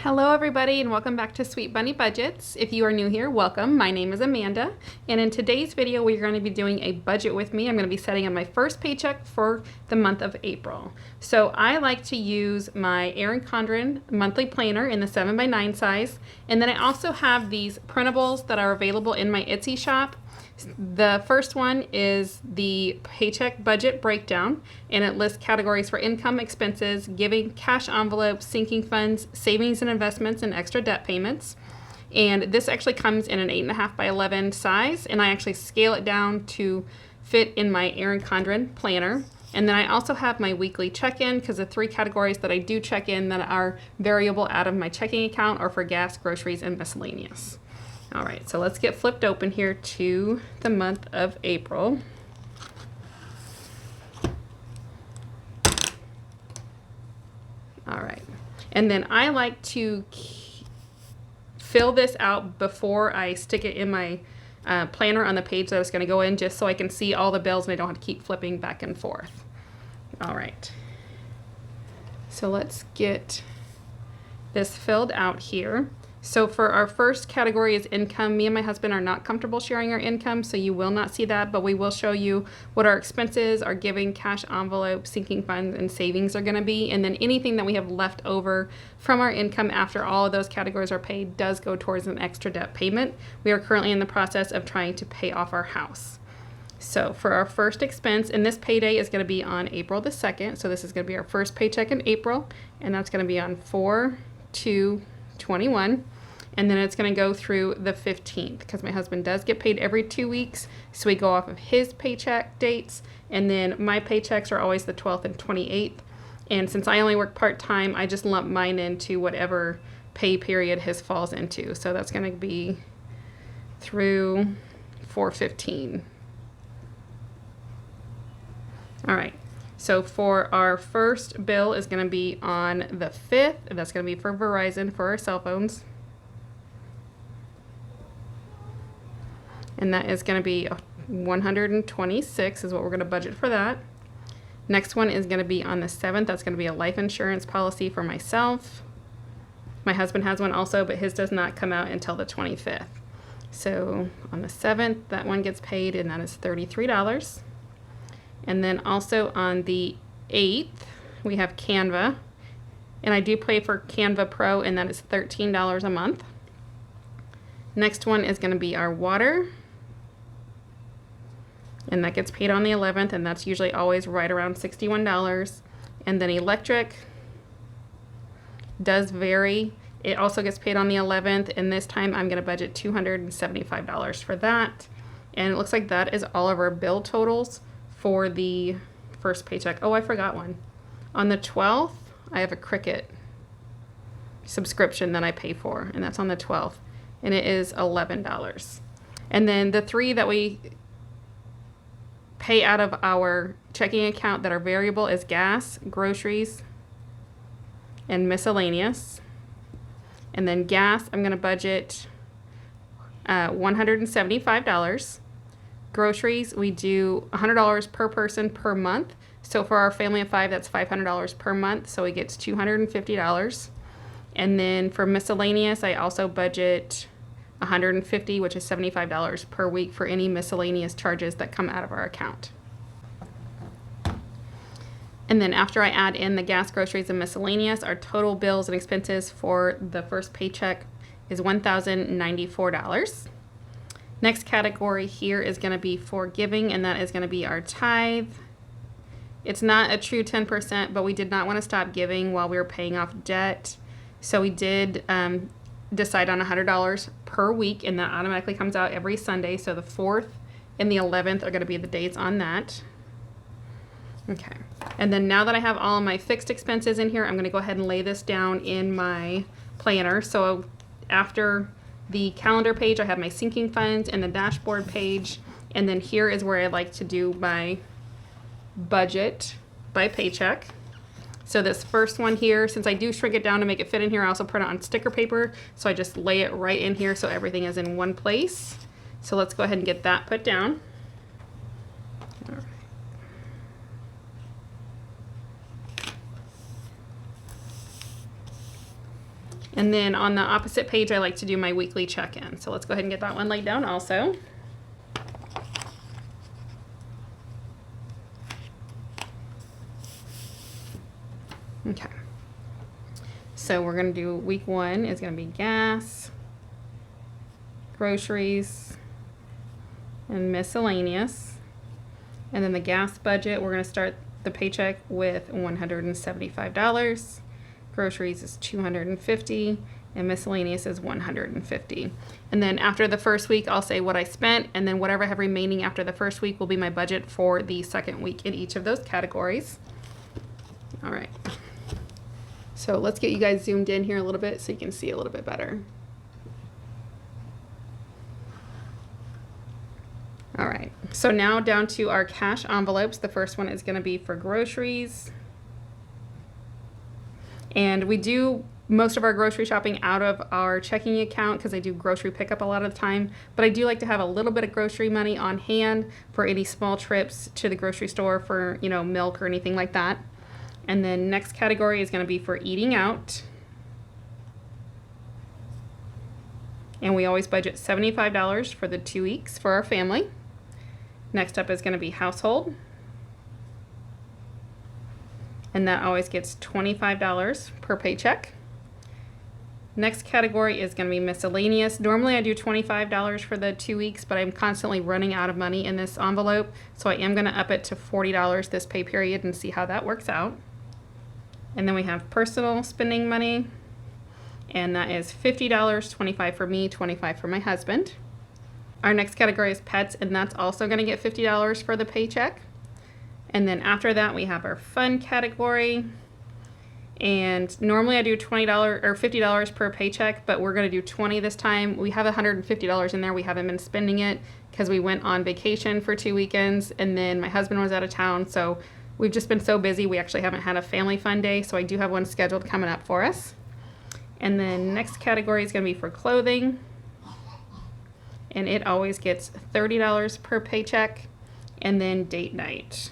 Hello everybody and welcome back to Sweet Bunny Budgets. If you are new here, welcome. My name is Amanda and in today's video we're going to be doing a budget with me. I'm going to be setting up my first paycheck for the month of April. So I like to use my Erin Condren monthly planner in the 7x9 size, and then I also have these printables that are available in my Etsy shop. The first one is the paycheck budget breakdown, and it lists categories for income, expenses, giving, cash envelopes, sinking funds, savings and investments, and extra debt payments. And this actually comes in an 8.5 by 11 size, and I actually scale it down to fit in my Erin Condren planner. And then I also have my weekly check-in, because the 3 categories that I do check in that are variable out of my checking account are for gas, groceries, and miscellaneous. All right, so let's get flipped open here to the month of April. All right, and then I like to fill this out before I stick it in my planner on the page that it's going to go in, just so I can see all the bills and I don't have to keep flipping back and forth. All right, so let's get this filled out here. So for our first category is income. Me and my husband are not comfortable sharing our income, so you will not see that, but we will show you what our expenses, our giving, cash envelope, sinking funds, and savings are going to be. And then anything that we have left over from our income after all of those categories are paid does go towards an extra debt payment. We are currently in the process of trying to pay off our house. So for our first expense, and this payday is going to be on April the 2nd, so this is going to be our first paycheck in April, and that's going to be on 4/2/21. And then it's going to go through the 15th, because my husband does get paid every 2 weeks, so we go off of his paycheck dates, and then my paychecks are always the 12th and 28th. And since I only work part-time, I just lump mine into whatever pay period his falls into. So that's going to be through 4/15. All right. So for our first bill is going to be on the 5th. That's going to be for Verizon for our cell phones. And that is going to be $126 is what we're going to budget for that. Next one is going to be on the 7th. That's going to be a life insurance policy for myself. My husband has one also, but his does not come out until the 25th. So on the 7th, that one gets paid, and that is $33. And then also on the 8th, we have Canva. And I do pay for Canva Pro, and that is $13 a month. Next one is going to be our water. And that gets paid on the 11th, and that's usually always right around $61. And then electric does vary. It also gets paid on the 11th, and this time I'm going to budget $275 for that. And it looks like that is all of our bill totals for the first paycheck. Oh, I forgot one. On the 12th, I have a Cricut subscription that I pay for, and that's on the 12th, and it is $11. And then the 3 that we pay out of our checking account that are variable is gas, groceries, and miscellaneous. And then gas, I'm going to budget $175. Groceries, we do $100 per person per month. So for our family of 5, that's $500 per month, so it gets $250. And then for miscellaneous, I also budget $150, which is $75 per week for any miscellaneous charges that come out of our account. And then after I add in the gas, groceries, and miscellaneous, our total bills and expenses for the first paycheck is $1,094. Next category here is going to be for giving, and that is going to be our tithe. It's not a true 10%, but we did not want to stop giving while we were paying off debt. So we did decide on $100 per week, and that automatically comes out every Sunday. So the 4th and the 11th are going to be the dates on that. Okay. And then now that I have all of my fixed expenses in here, I'm going to go ahead and lay this down in my planner. So after the calendar page, I have my sinking funds and the dashboard page. And then here is where I like to do my budget by paycheck. So this first one here, since I do shrink it down to make it fit in here, I also print it on sticker paper. So I just lay it right in here so everything is in one place. So let's go ahead and get that put down. All right. And then on the opposite page, I like to do my weekly check-in. So let's go ahead and get that one laid down also. Okay. So we're going to do week 1 is going to be gas, groceries, and miscellaneous. And then the gas budget, we're going to start the paycheck with $175. Groceries is $250, and miscellaneous is $150. And then after the first week, I'll say what I spent, and then whatever I have remaining after the first week will be my budget for the second week in each of those categories. All right. So let's get you guys zoomed in here a little bit so you can see a little bit better. All right, so now down to our cash envelopes. The first one is going to be for groceries. And we do most of our grocery shopping out of our checking account because I do grocery pickup a lot of the time. But I do like to have a little bit of grocery money on hand for any small trips to the grocery store for, you know, milk or anything like that. And then next category is going to be for eating out. And we always budget $75 for the 2 weeks for our family. Next up is going to be household. And that always gets $25 per paycheck. Next category is going to be miscellaneous. Normally I do $25 for the 2 weeks, but I'm constantly running out of money in this envelope. So I am going to up it to $40 this pay period and see how that works out. And then we have personal spending money. And that is $50, $25 for me, $25 for my husband. Our next category is pets, and that's also going to get $50 for the paycheck. And then after that, we have our fun category. And normally I do $20 or $50 per paycheck, but we're going to do $20 this time. We have $150 in there. We haven't been spending it because we went on vacation for 2 weekends, and then my husband was out of town. So we've just been so busy. We actually haven't had a family fun day. So I do have one scheduled coming up for us. And then next category is going to be for clothing. And it always gets $30 per paycheck. And then date night.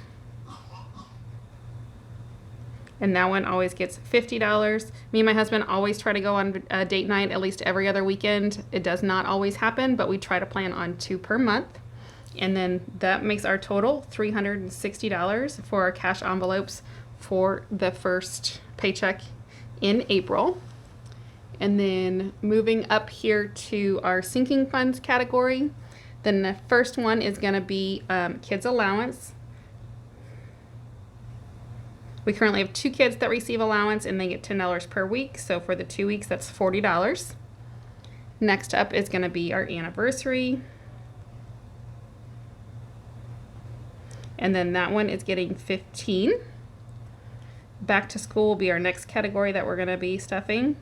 And that one always gets $50. Me and my husband always try to go on a date night at least every other weekend. It does not always happen, but we try to plan on 2 per month. And then that makes our total $360 for our cash envelopes for the first paycheck in April. And then moving up here to our sinking funds category, then the first one is going to be kids allowance. We currently have 2 kids that receive allowance, and they get $10 per week. So for the 2 weeks, that's $40. Next up is going to be our anniversary. And then that one is getting $15. Back to school will be our next category that we're going to be stuffing.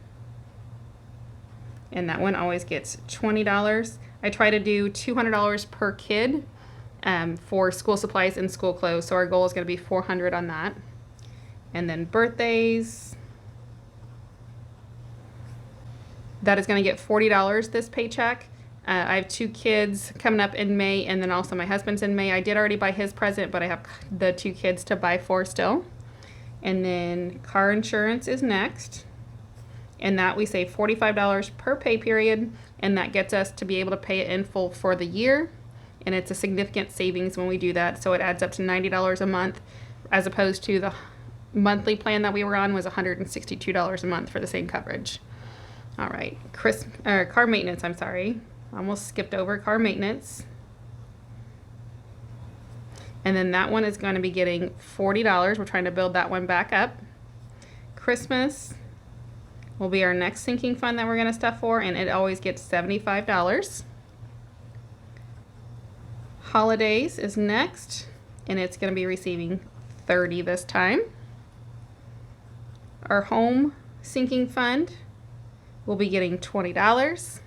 And that one always gets $20. I try to do $200 per kid for school supplies and school clothes. So our goal is going to be $400 on that. And then birthdays. That is going to get $40 this paycheck. I have 2 kids coming up in May, and then also my husband's in May. I did already buy his present, but I have the 2 kids to buy for still. And then car insurance is next. And that we save $45 per pay period, and that gets us to be able to pay it in full for the year. And it's a significant savings when we do that. So it adds up to $90 a month, as opposed to the monthly plan that we were on was $162 a month for the same coverage. All right, car maintenance, I'm sorry. Almost skipped over car maintenance. And then that one is going to be getting $40. We're trying to build that one back up. Christmas will be our next sinking fund that we're going to stuff for, and it always gets $75. Holidays is next, and it's going to be receiving $30 this time. Our home sinking fund will be getting $20.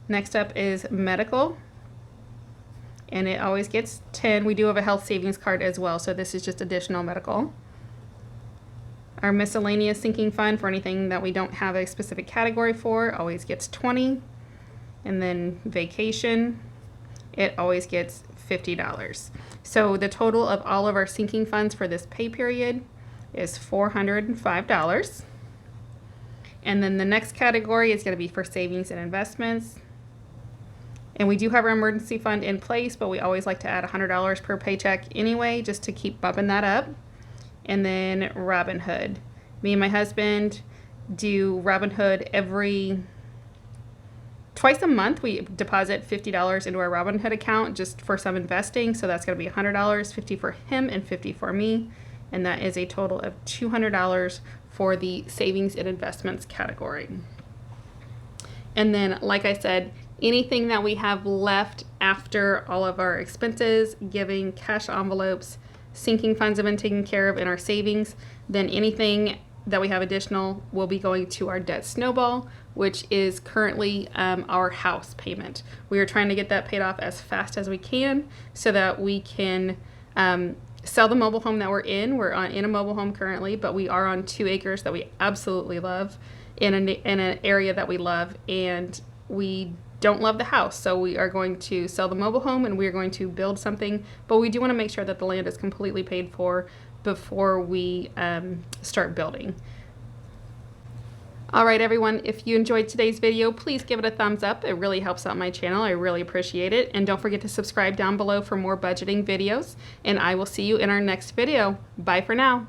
Next up is medical, and it always gets $10. We do have a health savings card as well, so this is just additional medical. Our miscellaneous sinking fund for anything that we don't have a specific category for always gets $20. And then vacation, it always gets $50. So the total of all of our sinking funds for this pay period is $405. And then the next category is going to be for savings and investments. And we do have our emergency fund in place, but we always like to add $100 per paycheck anyway, just to keep bumping that up. And then Robinhood. Me and my husband do Robinhood twice a month. We deposit $50 into our Robinhood account just for some investing. So that's going to be $100, $50 for him and $50 for me. And that is a total of $200 for the savings and investments category. And then, like I said, anything that we have left after all of our expenses, giving, cash envelopes, sinking funds have been taken care of in our savings, then anything that we have additional will be going to our debt snowball, which is currently our house payment. We are trying to get that paid off as fast as we can so that we can sell the mobile home that we're in. We're in a mobile home currently, but we are on 2 acres that we absolutely love in an area that we love, and we don't love the house. So we are going to sell the mobile home and we are going to build something, but we do want to make sure that the land is completely paid for before we start building. All right, everyone, if you enjoyed today's video, please give it a thumbs up. It really helps out my channel. I really appreciate it. And don't forget to subscribe down below for more budgeting videos. And I will see you in our next video. Bye for now.